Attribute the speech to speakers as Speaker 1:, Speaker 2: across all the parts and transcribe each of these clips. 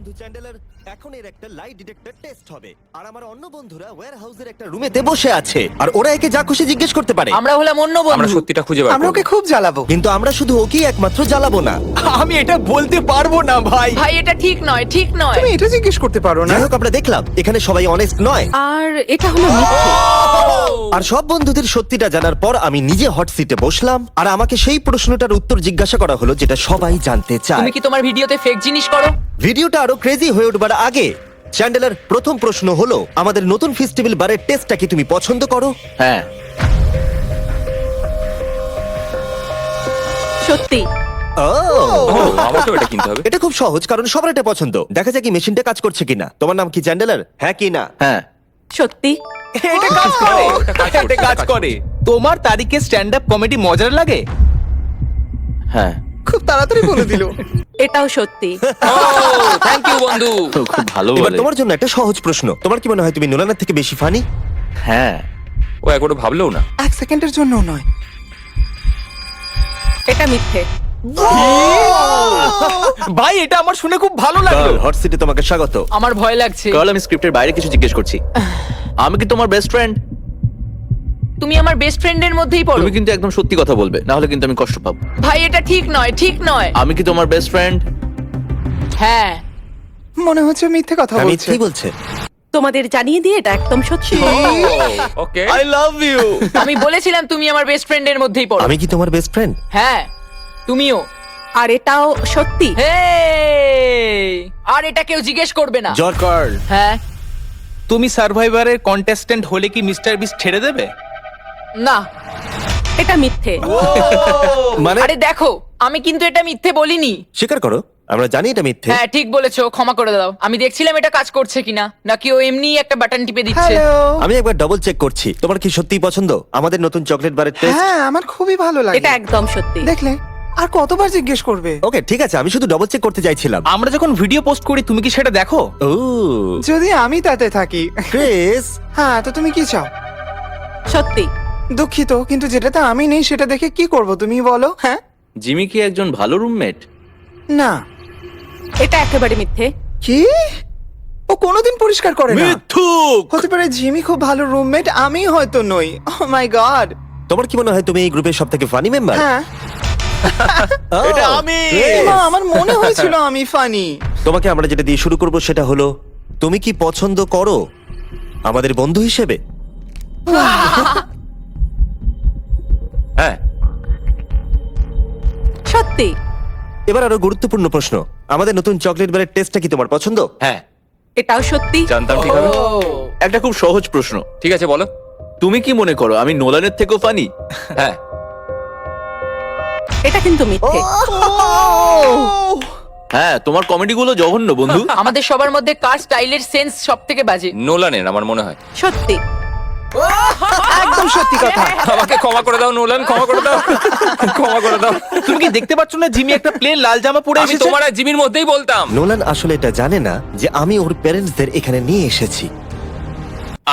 Speaker 1: বন্ধু চ্যান্ডেলার, এখন এর একটা লাই ডিটেক্টর টেস্ট হবে। আর আমার অন্য বন্ধুরা ওয়্যার হাউসের একটা রুমেতে বসে আছে, আর ওরা একে যা খুশি জিজ্ঞেস করতে পারে।
Speaker 2: আমরা হলাম অন্য
Speaker 3: আমরা
Speaker 2: বন্ধু।
Speaker 3: সত্যিটা খুঁজে বার
Speaker 4: আমরা
Speaker 3: করব।
Speaker 4: ওকে খুব জ্বালাবো।
Speaker 1: কিন্তু আমরা শুধু ওকেই একমাত্র জ্বালাবো না।
Speaker 4: আমি এটা বলতে পারবো না ভাই।
Speaker 2: ভাই এটা ঠিক নয়, ঠিক নয়।
Speaker 4: তুমি এটা জিজ্ঞেস করতে পারো না।
Speaker 1: যাই হোক, আমরা দেখলাম এখানে সবাই অনেস্ট নয়।
Speaker 5: আর এটা হলো মিথ্যে।
Speaker 1: আর সব বন্ধুদের সত্যিটা জানার পর আমি নিজে হট সিটে বসলাম, আর আমাকে সেই প্রশ্নটার উত্তর জিজ্ঞাসা করা হলো যেটা সবাই জানতে চায়।
Speaker 2: তুমি কি তোমার ভিডিওতে ফেক জিনিস করো?
Speaker 1: ভিডিওটা আরো ক্রেজি হয়ে উঠবার আগে চ্যান্ডেলার, প্রথম প্রশ্ন হলো, আমাদের নতুন ফেস্টিভ্যাল বারের টেস্টটা কি তুমি পছন্দ করো?
Speaker 3: হ্যাঁ,
Speaker 5: সত্যি।
Speaker 3: আমাকেও এটা কিনতে হবে।
Speaker 1: এটা খুব সহজ, কারণ সবার এটা পছন্দ। দেখা যাক কি মেশিনটা কাজ করছে কিনা। তোমার নাম কি চ্যান্ডেলার? হ্যাঁ কি না?
Speaker 3: হ্যাঁ,
Speaker 4: এটা
Speaker 5: সত্যি।
Speaker 4: কাজ করে।
Speaker 3: এটা কাজ করছে,
Speaker 4: এটা কাজ করে। তোমার তারিখে স্ট্যান্ড আপ কমেডি মজার লাগে?
Speaker 3: হ্যাঁ।
Speaker 4: খুব তাড়াতাড়ি বলে দিল।
Speaker 5: এটাও সত্যি।
Speaker 3: থ্যাংক ইউ বন্ধু। খুব ভালো
Speaker 1: এবার
Speaker 3: বলে।
Speaker 1: তোমার জন্য একটা সহজ প্রশ্ন। তোমার কি মনে হয় তুমি নোলানের থেকে বেশি ফানি?
Speaker 3: হ্যাঁ, ও একবারও ভাবলেও না।
Speaker 4: এক সেকেন্ডের জন্য নয়।
Speaker 5: এটা মিথ্যে।
Speaker 4: ভাই এটা আমার শুনে খুব ভালো লাগলো।
Speaker 1: হট সিটে তোমাকে স্বাগত।
Speaker 2: আমার ভয় লাগছে।
Speaker 3: কাল আমি স্ক্রিপ্টের বাইরে কিছু জিজ্ঞেস করছি। আমি কি তোমার বেস্ট ফ্রেন্ড?
Speaker 2: তুমি আমার বেস্ট ফ্রেন্ডের মধ্যেই পড়ো।
Speaker 3: তুমি কিন্তু একদম সত্যি কথা বলবে, না হলে কিন্তু আমি কষ্ট পাবো।
Speaker 2: ভাই এটা ঠিক নয়, ঠিক নয়।
Speaker 3: আমি কি তোমার বেস্ট ফ্রেন্ড?
Speaker 2: হ্যাঁ।
Speaker 4: মনে হচ্ছে মিথ্যে কথা
Speaker 1: আমি
Speaker 4: বলছে।
Speaker 1: কি বলছে?
Speaker 5: তোমাদের জানিয়ে দিয়ে এটা একদম সত্যি।
Speaker 3: ওকে, আই লাভ ইউ।
Speaker 2: আমি বলেছিলাম তুমি আমার বেস্ট ফ্রেন্ডের মধ্যেই পড়ো।
Speaker 1: আমি কি তোমার বেস্ট ফ্রেন্ড?
Speaker 2: হ্যাঁ, তুমিও।
Speaker 5: আর এটাও সত্যি।
Speaker 2: হেই! আর এটা কেউ জিজ্ঞেস করবে না।
Speaker 1: জর্জ।
Speaker 4: কার্ল,
Speaker 2: হ্যাঁ।
Speaker 4: তুমি সার্ভাইভারের কন্টেস্ট্যান্ট হলে কি মিস্টার বিস্ট ছেড়ে দেবে?
Speaker 2: না।
Speaker 5: এটা মিথ্যে।
Speaker 1: মানে
Speaker 2: আরে দেখো, আমি কিন্তু এটা মিথ্যে বলিনি।
Speaker 1: স্বীকার করো, আমরা জানি এটা মিথ্যে।
Speaker 2: হ্যাঁ ঠিক বলেছো, ক্ষমা করে দাও। আমি দেখছিলাম এটা কাজ করছে কিনা, নাকি ও এমনি একটা বাটন টিপে দিচ্ছে।
Speaker 4: হ্যালো।
Speaker 1: আমি একবার ডাবল চেক করছি। তোমার কি সত্যিই পছন্দ আমাদের নতুন চকলেট বারের টেস্ট?
Speaker 4: হ্যাঁ, আমার খুবই ভালো লাগে।
Speaker 5: এটা একদম সত্যি।
Speaker 4: দেখলে আর কতবার জিজ্ঞেস করবে?
Speaker 1: ওকে ঠিক আছে, আমি শুধু ডাবল চেক করতে চাইছিলাম।
Speaker 4: আমরা যখন ভিডিও পোস্ট করি তুমি কি সেটা দেখো?
Speaker 1: ও
Speaker 4: যদি আমি তাতে থাকি।
Speaker 1: ক্রিস,
Speaker 4: হ্যাঁ, তো তুমি কি চাও?
Speaker 5: সত্যি।
Speaker 4: দুঃখিত, কিন্তু যেটাতে আমি নেই সেটা দেখে কি করব তুমি বলো? হ্যাঁ,
Speaker 3: জিমি কি একজন ভালো রুমমেট?
Speaker 4: না।
Speaker 5: এটা একেবারে মিথ্যে।
Speaker 4: কি? ও কোনোদিন পরিষ্কার করে না।
Speaker 1: মিথ্যুক।
Speaker 4: হতে পারে জিমি খুব ভালো রুমমেট, আমি হয়তো নই। ও মাই গড।
Speaker 1: তোমার কি মনে হয় তুমি এই গ্রুপের সবথেকে ফানি মেম্বার?
Speaker 4: হ্যাঁ,
Speaker 1: এটা আমি।
Speaker 4: মা, আমার মনে হয়েছিল আমি ফানি।
Speaker 1: তোমাকে আমরা যেটা দিয়ে শুরু করব সেটা হলো, তুমি কি পছন্দ করো আমাদের বন্ধু হিসেবে?
Speaker 3: হ্যাঁ।
Speaker 5: সত্যি।
Speaker 1: এবার আরো গুরুত্বপূর্ণ প্রশ্ন, আমাদের নতুন চকলেট বারের টেস্টটা কি তোমার পছন্দ?
Speaker 3: হ্যাঁ,
Speaker 5: এটাও সত্যি।
Speaker 3: জানতাম ঠিক হবে। একটা খুব সহজ প্রশ্ন। ঠিক আছে বলো। তুমি কি মনে করো আমি নোলানের থেকেও ফানি? হ্যাঁ।
Speaker 5: এটা কিন্তু মিথ্যে।
Speaker 3: হ্যাঁ, তোমার কমেডি গুলো জঘন্য বন্ধু।
Speaker 2: আমাদের সবার মধ্যে কার স্টাইলের সেন্স সবথেকে বাজে?
Speaker 3: নোলানের আমার মনে হয়।
Speaker 5: সত্যি।
Speaker 4: একদম সত্যি কথা।
Speaker 3: আমাকে ক্ষমা করে দাও নোলান, ক্ষমা করে দাও, ক্ষমা করে দাও।
Speaker 4: তুমি কি দেখতে পাচ্ছ না জিমি একটা প্লেন লাল জামা পরে
Speaker 3: আমি
Speaker 4: এসেছে?
Speaker 3: তোমার আর জিমির মধ্যেই বলতাম।
Speaker 1: নোলান আসলে এটা জানে না যে আমি ওর প্যারেন্টসদের এখানে নিয়ে এসেছি।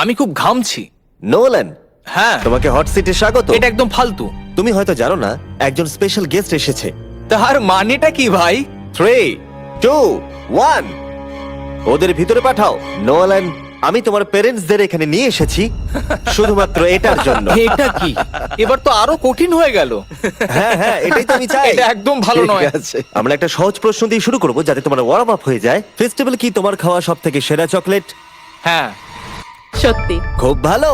Speaker 4: আমি খুব ঘামছি।
Speaker 1: নোলান,
Speaker 4: হ্যাঁ,
Speaker 1: তোমাকে হট সিটে স্বাগত।
Speaker 4: এটা একদম ফালতু।
Speaker 1: তুমি হয়তো জানো না, একজন স্পেশাল গেস্ট এসেছে।
Speaker 4: তার মানেটা কি ভাই?
Speaker 1: 3, 2, 1 ওদের ভিতরে পাঠাও। নোলান, আমি তোমার প্যারেন্টসদের এখানে নিয়ে এসেছি শুধুমাত্র এটার জন্য।
Speaker 4: এটা কি? এবার তো আরো কঠিন হয়ে গেল।
Speaker 1: হ্যাঁ হ্যাঁ, এটাই তো আমি চাই।
Speaker 4: এটা একদম ভালো
Speaker 1: ঠিক
Speaker 4: নয়।
Speaker 1: আছে, আমরা একটা সহজ প্রশ্ন দিয়ে শুরু করব যাতে তোমার ওয়ার্ম আপ হয়ে যায়। ফেস্টিভ্যাল কি তোমার খাওয়া সবথেকে সেরা চকলেট?
Speaker 4: হ্যাঁ
Speaker 5: সত্যি।
Speaker 1: খুব ভালো।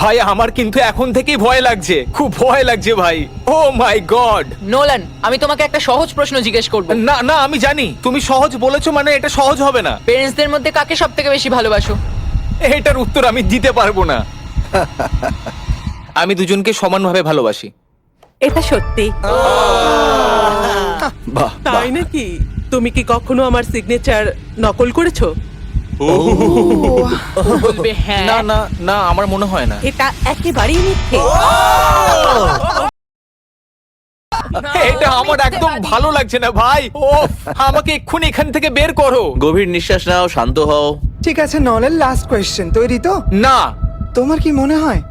Speaker 4: ভাই, আমার কিন্তু এখন থেকেই ভয় লাগছে, খুব ভয় লাগছে ভাই। ও মাই গড।
Speaker 2: নোলান, আমি তোমাকে একটা সহজ প্রশ্ন জিজ্ঞেস করব।
Speaker 4: না না, আমি জানি তুমি সহজ বলেছো মানে এটা সহজ হবে না।
Speaker 2: পেরেন্টসদের মধ্যে কাকে সবথেকে বেশি ভালোবাসো?
Speaker 4: এটার উত্তর আমি দিতে পারবো না। আমি দুজনকে সমানভাবে ভালোবাসি।
Speaker 5: এটা সত্যি।
Speaker 1: বাহ,
Speaker 6: তাই নাকি? তুমি কি কখনো আমার সিগনেচার নকল করেছো?
Speaker 2: বলবে হ্যাঁ।
Speaker 4: না না না, আমার মনে হয় না।
Speaker 5: এটা একেবারেই মিথ্যে।
Speaker 4: এটা আমার একদম ভালো লাগছে না ভাই। ও, আমাকে এক্ষুনি এখান থেকে বের করো।
Speaker 3: গভীর নিঃশ্বাস নাও, শান্ত হও।
Speaker 7: ঠিক আছে, নলের লাস্ট কোয়েশ্চেন তৈরি তো?
Speaker 4: না,
Speaker 7: তোমার কি মনে হয়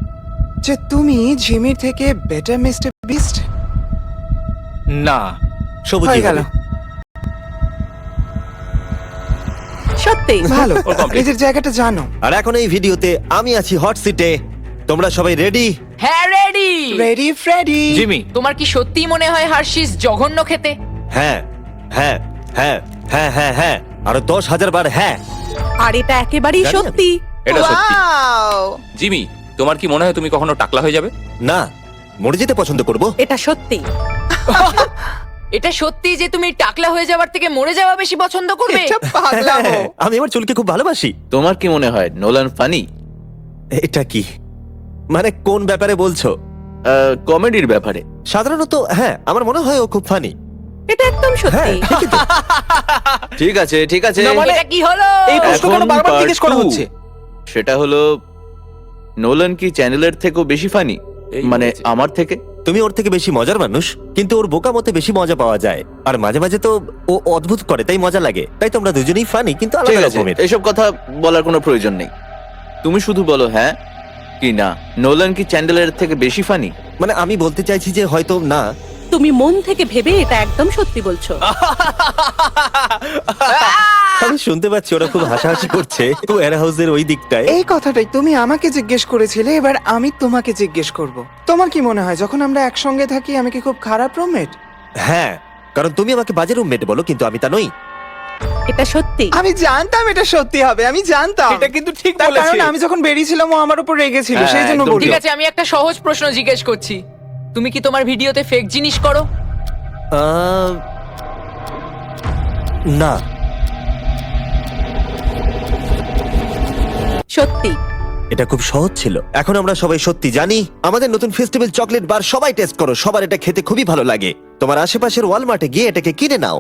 Speaker 7: যে তুমি জিমির থেকে বেটার মিস্টার বিস্ট?
Speaker 4: না।
Speaker 1: সবুজ
Speaker 7: হয়ে গেল।
Speaker 5: সত্যি
Speaker 7: ভালো
Speaker 3: ওর complete।
Speaker 7: নিজের জায়গাটা জানো।
Speaker 1: আর এখন এই ভিডিওতে আমি আছি হট সিটে। তোমরা সবাই রেডি?
Speaker 2: হ্যাঁ রেডি।
Speaker 7: Ready Freddie.
Speaker 4: জিমি,
Speaker 2: তোমার কি সত্যিই মনে হয় হার্শিস জঘন্য খেতে?
Speaker 1: হ্যাঁ হ্যাঁ হ্যাঁ হ্যাঁ হ্যাঁ হ্যাঁ আরো 10,000 বার হ্যাঁ।
Speaker 5: আর এটা একেবারেই
Speaker 1: জানি আমি।
Speaker 5: সত্যি।
Speaker 3: এটা সত্যি।
Speaker 2: Wow!
Speaker 3: জিমি, তোমার কি মনে হয় তুমি কখনো টাকলা হয়ে যাবে?
Speaker 1: না, মরে যেতে পছন্দ করব।
Speaker 5: এটা সত্যি।
Speaker 2: এটা সত্যি যে তুমি টাকলা হয়ে যাওয়ার থেকে মরে যাওয়া বেশি পছন্দ করবে?
Speaker 7: এটা পাগলামো।
Speaker 1: আমি আমার চুলকে খুব ভালোবাসি।
Speaker 3: তোমার কি মনে হয় নোলান ফানি?
Speaker 1: এটা কি মানে কোন ব্যাপারে বলছো?
Speaker 3: কমেডির ব্যাপারে।
Speaker 1: সাধারণত হ্যাঁ, আমার মনে হয় ও খুব ফানি।
Speaker 5: এটা একদম
Speaker 1: হ্যাঁ
Speaker 5: সত্যি।
Speaker 1: ঠিকই তো।
Speaker 3: ঠিক আছে ঠিক আছে,
Speaker 7: না, মানে-
Speaker 2: এটা কি হলো?
Speaker 7: এই প্রশ্ন কেন
Speaker 3: এখন
Speaker 7: বারবার
Speaker 3: part
Speaker 7: জিজ্ঞেস করা
Speaker 3: 2
Speaker 7: হচ্ছে?
Speaker 3: সেটা হলো নোলান কি চ্যানেলের থেকেও বেশি ফানি? মানে আমার থেকে?
Speaker 1: তুমি ওর থেকে বেশি মজার মানুষ, কিন্তু ওর বোকা মতে বেশি মজা পাওয়া যায়। আর মাঝে মাঝে তো ও অদ্ভুত করে, তাই মজা লাগে। তাই তোমরা দুজনেই ফানি, কিন্তু
Speaker 3: ঠিক
Speaker 1: আলাদা
Speaker 3: আছে,
Speaker 1: রকমের।
Speaker 3: এসব কথা বলার কোনো প্রয়োজন নেই। তুমি শুধু বলো হ্যাঁ কি না, নোলান কি চ্যান্ডেলের থেকে বেশি ফানি?
Speaker 1: মানে আমি বলতে চাইছি যে হয়তো না।
Speaker 5: তুমি মন থেকে ভেবে এটা একদম সত্যি বলছো।
Speaker 1: আমি শুনতে পাচ্ছি ওরা খুব হাসাহাসি করছে ওয়্যার হাউসের ওই দিকটায়।
Speaker 7: এই কথাটাই তুমি আমাকে জিজ্ঞেস করেছিলে, এবার আমি তোমাকে জিজ্ঞেস করব। তোমার কি মনে হয় যখন আমরা একসঙ্গে থাকি আমি কি খুব খারাপ রুমমেট?
Speaker 1: হ্যাঁ, কারণ তুমি আমাকে বাজে রুমমেট বলো, কিন্তু আমি তা নই।
Speaker 5: এটা সত্যি।
Speaker 7: আমি জানতাম এটা সত্যি হবে, আমি জানতাম।
Speaker 4: এটা কিন্তু ঠিক
Speaker 7: তার
Speaker 4: বলেছে।
Speaker 7: কারণ আমি যখন বেরিয়েছিলাম ও আমার উপর রেগেছিল,
Speaker 3: হ্যাঁ,
Speaker 7: সেই জন্য
Speaker 3: একদম
Speaker 7: বলছি।
Speaker 2: ঠিক আছে, আমি একটা সহজ প্রশ্ন জিজ্ঞেস করছি। তুমি কি তোমার ভিডিওতে ফেক জিনিস করো?
Speaker 1: না।
Speaker 5: সত্যি।
Speaker 1: এটা খুব সহজ ছিল। এখন আমরা সবাই সত্যি জানি। আমাদের নতুন ফেস্টিভ্যাল চকলেট বার সবাই টেস্ট করো, সবার এটা খেতে খুবই ভালো লাগে। তোমার আশেপাশের ওয়ালমার্টে গিয়ে এটাকে কিনে নাও।